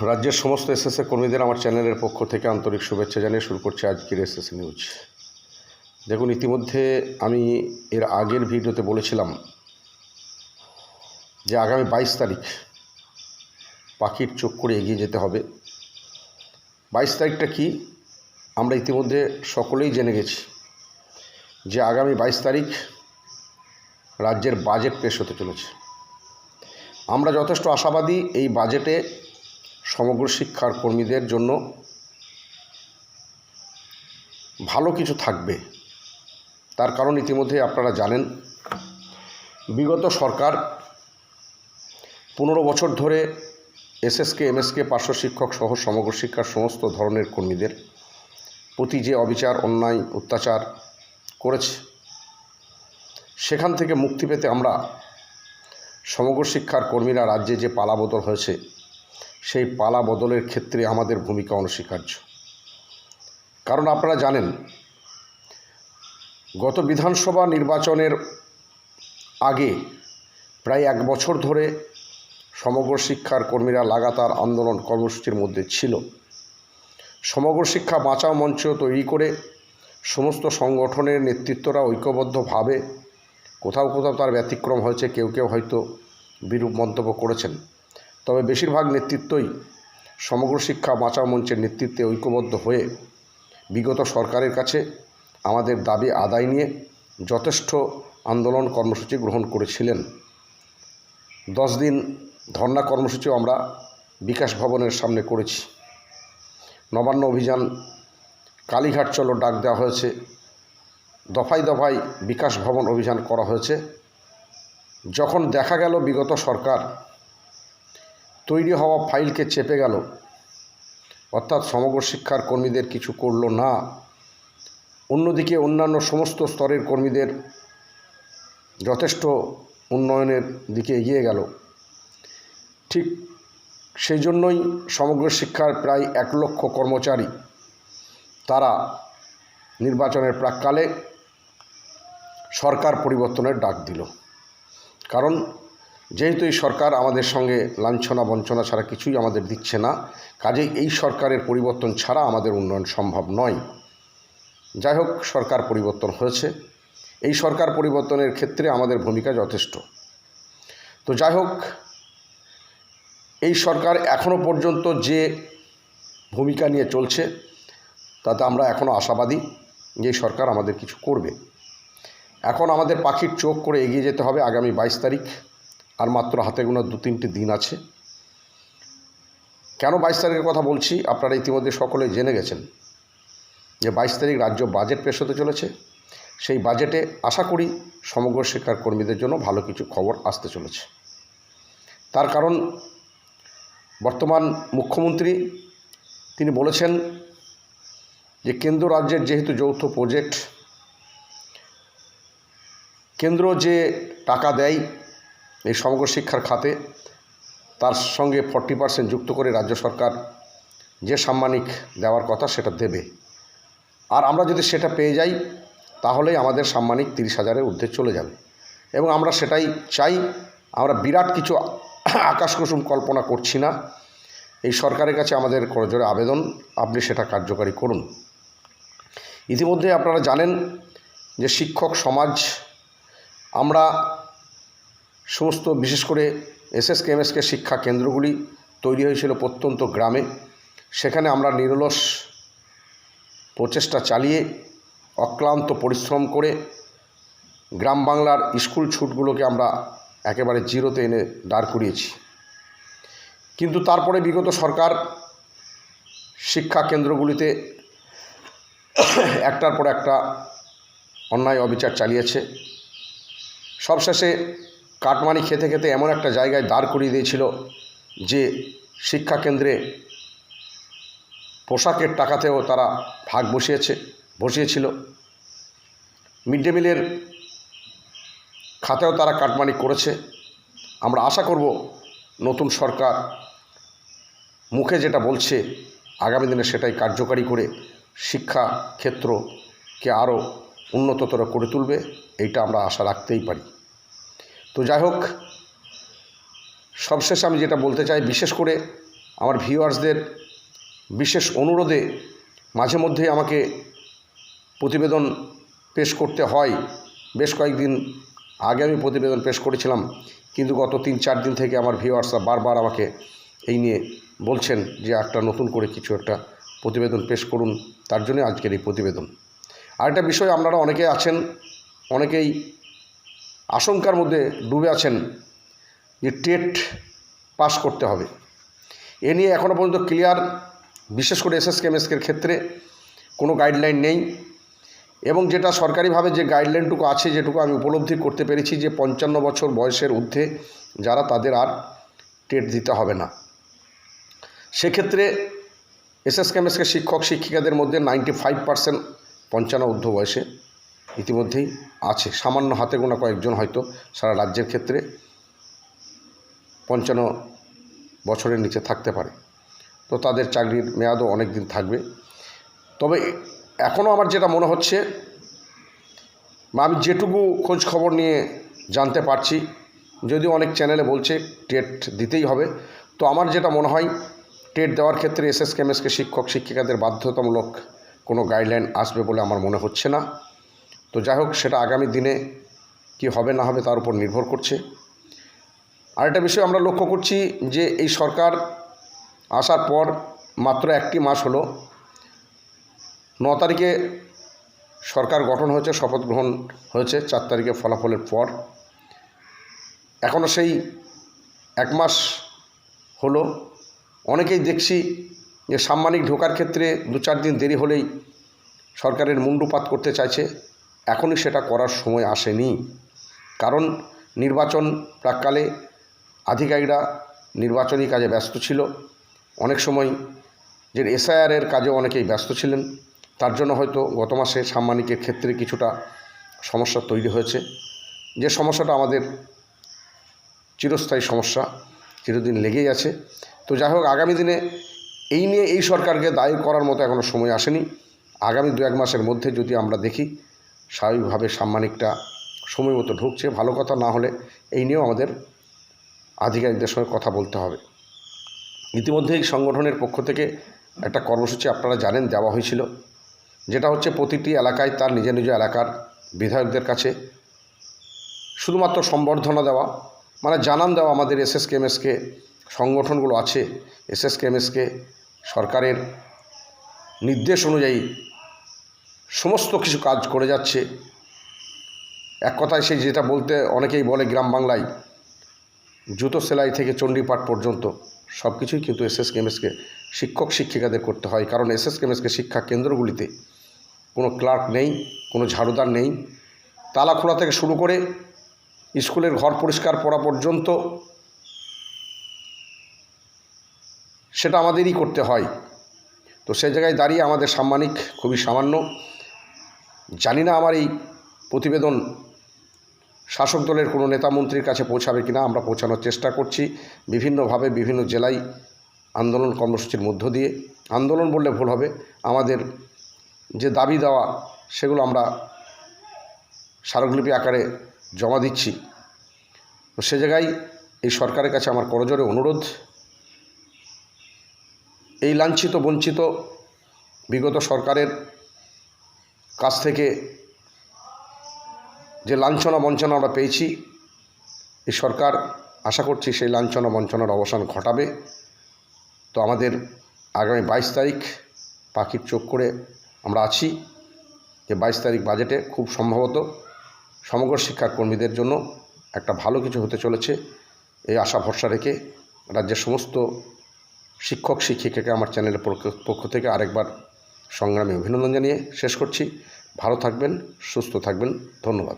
রাজ্যের সমস্ত এসএসএ কর্মীদের আমার চ্যানেলের পক্ষ থেকে আন্তরিক শুভেচ্ছা জানিয়ে শুরু করছি আজকের এসএসএ নিউজ। দেখুন, ইতিমধ্যে আমি এর আগের ভিডিওতে বলেছিলাম যে আগামী 22 তারিখ পাখির চোখ করে এগিয়ে যেতে হবে। 22 তারিখটা কি আমরা ইতিমধ্যে সকলেই জেনে গেছি যে আগামী 22 তারিখ রাজ্যের বাজেট পেশ হতে চলেছে। আমরা যথেষ্ট আশাবাদী এই বাজেটে সমগ্র শিক্ষার কর্মীদের জন্য ভালো কিছু থাকবে। তার কারণ ইতিমধ্যে আপনারা জানেন, বিগত সরকার 15 বছর ধরে এসএসকে এমএসকে পার্শ্ব শিক্ষক সহ সমগ্র শিক্ষার সমস্ত ধরনের কর্মীদের প্রতি যে অবিচার অন্যায় অত্যাচার করেছে, সেখান থেকে মুক্তি পেতে আমরা সমগ্র শিক্ষার কর্মীরা রাজ্যে যে পালা বদল হয়েছে, সেই পালা বদলের ক্ষেত্রে আমাদের ভূমিকা অনস্বীকার্য। কারণ আপনারা জানেন, গত বিধানসভা নির্বাচনের আগে প্রায় 1 বছর ধরে সমগ্র শিক্ষার কর্মীরা লাগাতার আন্দোলন কর্মসূচির মধ্যে ছিল। সমগ্র শিক্ষা বাঁচাও মঞ্চ তৈরি করে সমস্ত সংগঠনের নেতৃত্বরা ঐক্যবদ্ধভাবে কোথাও কোথাও তার ব্যতিক্রম হয়েছে, কেউ কেউ হয়তো বিরূপ মন্তব্য করেছেন, তবে বেশিরভাগ নেতৃত্বই সমগ্র শিক্ষা বাঁচাও মঞ্চের নেতৃত্বে ঐক্যবদ্ধ হয়ে বিগত সরকারের কাছে আমাদের দাবি আদায় নিয়ে যথেষ্ট আন্দোলন কর্মসূচি গ্রহণ করেছিলেন। 10 দিন ধর্ণা কর্মসূচিও আমরা বিকাশ ভবনের সামনে করেছি। নবান্ন অভিযান, কালীঘাট চলো ডাক দেওয়া হয়েছে, দফায় দফায় বিকাশ ভবন অভিযান করা হয়েছে। যখন দেখা গেল বিগত সরকার তৈরি হওয়া ফাইলকে চেপে গেল, অর্থাৎ সমগ্র শিক্ষার কর্মীদের কিছু করল না, অন্যদিকে অন্যান্য সমস্ত স্তরের কর্মীদের যথেষ্ট উন্নয়নের দিকে এগিয়ে গেল, ঠিক সেই জন্যই সমগ্র শিক্ষার প্রায় 1 লক্ষ কর্মচারী তারা নির্বাচনের প্রাক্কালে সরকার পরিবর্তনের ডাক দিল। কারণ যেহেতু এই সরকার আমাদের সঙ্গে লাঞ্ছনা বঞ্চনা ছাড়া কিছুই আমাদের দিচ্ছে না, কাজেই এই সরকারের পরিবর্তন ছাড়া আমাদের উন্নয়ন সম্ভব নয়। যাই হোক, সরকার পরিবর্তন হয়েছে, এই সরকার পরিবর্তনের ক্ষেত্রে আমাদের ভূমিকা যথেষ্ট। তো যাই হোক, এই সরকার এখনও পর্যন্ত যে ভূমিকা নিয়ে চলছে তাতে আমরা এখনও আশাবাদী যে এই সরকার আমাদের কিছু করবে। এখন আমাদের পাখির চোখ করে এগিয়ে যেতে হবে। আগামী 22 তারিখ আর মাত্র হাতে গোনা 2-3টি দিন আছে। কেন 22 তারিখের কথা বলছি আপনারা ইতিমধ্যে সকলে জেনে গেছেন যে 22 তারিখ রাজ্য বাজেট পেশ হতে চলেছে। সেই বাজেটে আশা করি সমগ্র শিক্ষার কর্মীদের জন্য ভালো কিছু খবর আসতে চলেছে। তার কারণ বর্তমান মুখ্যমন্ত্রী তিনি বলেছেন যে কেন্দ্র রাজ্যের যেহেতু যৌথ প্রজেক্ট, কেন্দ্র যে টাকা দেয় এই সমগ্র শিক্ষার খাতে, তার সঙ্গে 40% যুক্ত করে রাজ্য সরকার যে সাম্মানিক দেওয়ার কথা সেটা দেবে। আর আমরা যদি সেটা পেয়ে যাই তাহলেই আমাদের সাম্মানিক 30,000-এর ঊর্ধ্বে চলে যাবে, এবং আমরা সেটাই চাই। আমরা বিরাট কিছু আকাশকুসুম কল্পনা করছি না। এই সরকারের কাছে আমাদের করজোড়ে আবেদন, আপনি সেটা কার্যকারী করুন। ইতিমধ্যে আপনারা জানেন যে শিক্ষক সমাজ, আমরা সমস্ত বিশেষ করে এসএসকে এমএসকে শিক্ষা কেন্দ্রগুলি তৈরি হয়েছিল প্রত্যন্ত গ্রামে। সেখানে আমরা নিরলস প্রচেষ্টা চালিয়ে অক্লান্ত পরিশ্রম করে গ্রাম বাংলার স্কুল ছুটগুলোকে আমরা একেবারে জিরোতে এনে দাঁড় করিয়েছি। কিন্তু তারপরে বিগত সরকার শিক্ষা কেন্দ্রগুলিতে একটার পর একটা অন্যায় অবিচার চালিয়েছে। সবশেষে কাটমানি খেতে খেতে এমন একটা জায়গায় দাঁড় করিয়ে দিয়েছিল যে শিক্ষা কেন্দ্রে পোশাকের টাকাতেও তারা ভাগ বসিয়েছিল। মিড ডে মিলের খাতেও তারা কাটমানি করেছে। আমরা আশা করব নতুন সরকার মুখে যেটা বলছে আগামী দিনে সেটাই কার্যকারী করে শিক্ষা ক্ষেত্রকে আরও উন্নততর করে তুলবে, এইটা আমরা আশা রাখতেই পারি। তো যাই হোক, সবশেষে আমি যেটা বলতে চাই, বিশেষ করে আমার ভিউয়ার্সদের বিশেষ অনুরোধে মাঝে মধ্যেই আমাকে প্রতিবেদন পেশ করতে হয়। বেশ কয়েকদিন আগে আমি প্রতিবেদন পেশ করেছিলাম, কিন্তু গত 3-4 দিন থেকে আমার ভিউয়ার্সরা বারবার আমাকে এই নিয়ে বলছেন যে একটা নতুন করে কিছু একটা প্রতিবেদন পেশ করুন, তার জন্য আজকের এই প্রতিবেদন। আরেকটা বিষয়, আপনারা অনেকেই আছেন, অনেকেই আশঙ্কার মধ্যে ডুবে আছেন যে টেট পাস করতে হবে। এ নিয়ে এখনও পর্যন্ত ক্লিয়ার, বিশেষ করে এসএসকেএমএসকের ক্ষেত্রে কোনো গাইডলাইন নেই। এবং যেটা সরকারিভাবে যে গাইডলাইনটুকু আছে, যেটুকু আমি উপলব্ধি করতে পেরেছি, যে 55 বছর বয়সের ঊর্ধ্বে যারা, তাদের আর টেট দিতে হবে না। সেক্ষেত্রে এসএসকেএমএসকে শিক্ষক শিক্ষিকাদের মধ্যে 95% 55 ঊর্ধ্ব বয়সে ইতিমধ্যেই আছে। সামান্য হাতে গোনা কয়েকজন হয়তো সারা রাজ্যের ক্ষেত্রে 55 বছরের নিচে থাকতে পারে, তো তাদের চাকরির মেয়াদও অনেক দিন থাকবে। তবে এখনও আমার যেটা মনে হচ্ছে, বা আমি যেটুকু খোঁজ খবর নিয়ে জানতে পারছি, যদিও অনেক চ্যানেলে বলছে টেট দিতেই হবে, তো আমার যেটা মনে হয় টেট দেওয়ার ক্ষেত্রে এসএসকেএমএসকে শিক্ষক শিক্ষিকাদের বাধ্যতামূলক কোনো গাইডলাইন আসবে বলে আমার মনে হচ্ছে না। তো যাই হোক, সেটা আগামী দিনে কি হবে না হবে তার উপর নির্ভর করছে। আরেকটা বিষয় আমরা লক্ষ্য করছি যে এই সরকার আসার পর মাত্র 1টি মাস হলো, 9 তারিখে সরকার গঠন হয়েছে, শপথ গ্রহণ হয়েছে 4 তারিখে ফলাফলের পর। এখনও সেই 1 মাস হলো। অনেকেই দেখছি যে সাম্মানিক ঢোকার ক্ষেত্রে 2-4 দিন দেরি হলেই সরকারের মুণ্ডুপাত করতে চাইছে। এখনই সেটা করার সময় আসেনি, কারণ নির্বাচন প্রাককালে আধিকারিকরা নির্বাচনী কাজে ব্যস্ত ছিল। অনেক সময় যে এসআইআরের কাজে অনেকেই ব্যস্ত ছিলেন, তার জন্য হয়তো গত মাসে সাম্মানিকের ক্ষেত্রে কিছুটা সমস্যা তৈরি হয়েছে, যে সমস্যাটা আমাদের চিরস্থায়ী সমস্যা, চিরদিন লেগেই আছে। তো যাই হোক, আগামী দিনে এই নিয়ে এই সরকারকে দায়ী করার মতো এখনও সময় আসেনি। আগামী 2-1 মাসের মধ্যে যদি আমরা দেখি স্বাভাবিকভাবে সাম্মানিকটা সময় মতো ঢুকছে, ভালো কথা। না হলে এই নিয়েও আমাদের আধিকারিকদের সঙ্গে কথা বলতে হবে। ইতিমধ্যেই সংগঠনের পক্ষ থেকে একটা কর্মসূচি আপনারা জানেন দেওয়া হয়েছিল, যেটা হচ্ছে প্রতিটি এলাকায় তার নিজ নিজ এলাকার বিধায়কদের কাছে শুধুমাত্র সম্বর্ধনা দেওয়া, মানে জানান দেওয়া আমাদের এসএসকেএমএসকে সংগঠনগুলো আছে, এসএসকেএমএসকে সরকারের নির্দেশ অনুযায়ী সমস্ত কিছু কাজ করে যাচ্ছে। এক কথায় সেই যেটা বলতে অনেকেই বলে গ্রাম বাংলায়, জুতো সেলাই থেকে চণ্ডীপাঠ পর্যন্ত সব কিছুই কিন্তু এসএসকেএমএসকে শিক্ষক শিক্ষিকাদের করতে হয়। কারণ এসএসকেএমএসকে শিক্ষা কেন্দ্রগুলিতে কোনো ক্লার্ক নেই, কোনো ঝাড়ুদার নেই। তালা খোলা থেকে শুরু করে স্কুলের ঘর পরিষ্কার করা পর্যন্ত সেটা আমাদেরই করতে হয়। তো সেই জায়গায় দাঁড়িয়ে আমাদের সাম্মানিক খুবই সামান্য। জানি না আমার এই প্রতিবেদন শাসক দলের কোনো নেতা মন্ত্রীর কাছে পৌঁছাবে কিনা। আমরা পৌঁছানোর চেষ্টা করছি বিভিন্নভাবে, বিভিন্ন জেলায় আন্দোলন কর্মসূচির মধ্য দিয়ে। আন্দোলন বললে ভুল হবে, আমাদের যে দাবি দেওয়া সেগুলো আমরা স্মারকলিপি আকারে জমা দিচ্ছি। তো সে জায়গায় এই সরকারের কাছে আমার করজোরে অনুরোধ, এই লাঞ্ছিত বঞ্চিত বিগত সরকারের কাছ থেকে যে লাঞ্ছনা বঞ্চনা আমরা পেয়েছি, এই সরকার আশা করছি সেই লাঞ্ছনা বঞ্চনার অবসান ঘটাবে। তো আমাদের আগামী 22 তারিখ পাখির চোখ করে আমরা আছি যে 22 তারিখ বাজেটে খুব সম্ভবত সমগ্র শিক্ষার কর্মীদের জন্য একটা ভালো কিছু হতে চলেছে, এই আশা ভরসা রেখে রাজ্যের সমস্ত শিক্ষক শিক্ষিকাকে আমার চ্যানেলের পক্ষ থেকে আরেকবার সংগ্রামী অভিনন্দন জানিয়ে শেষ করছি। ভালো থাকবেন, সুস্থ থাকবেন, ধন্যবাদ।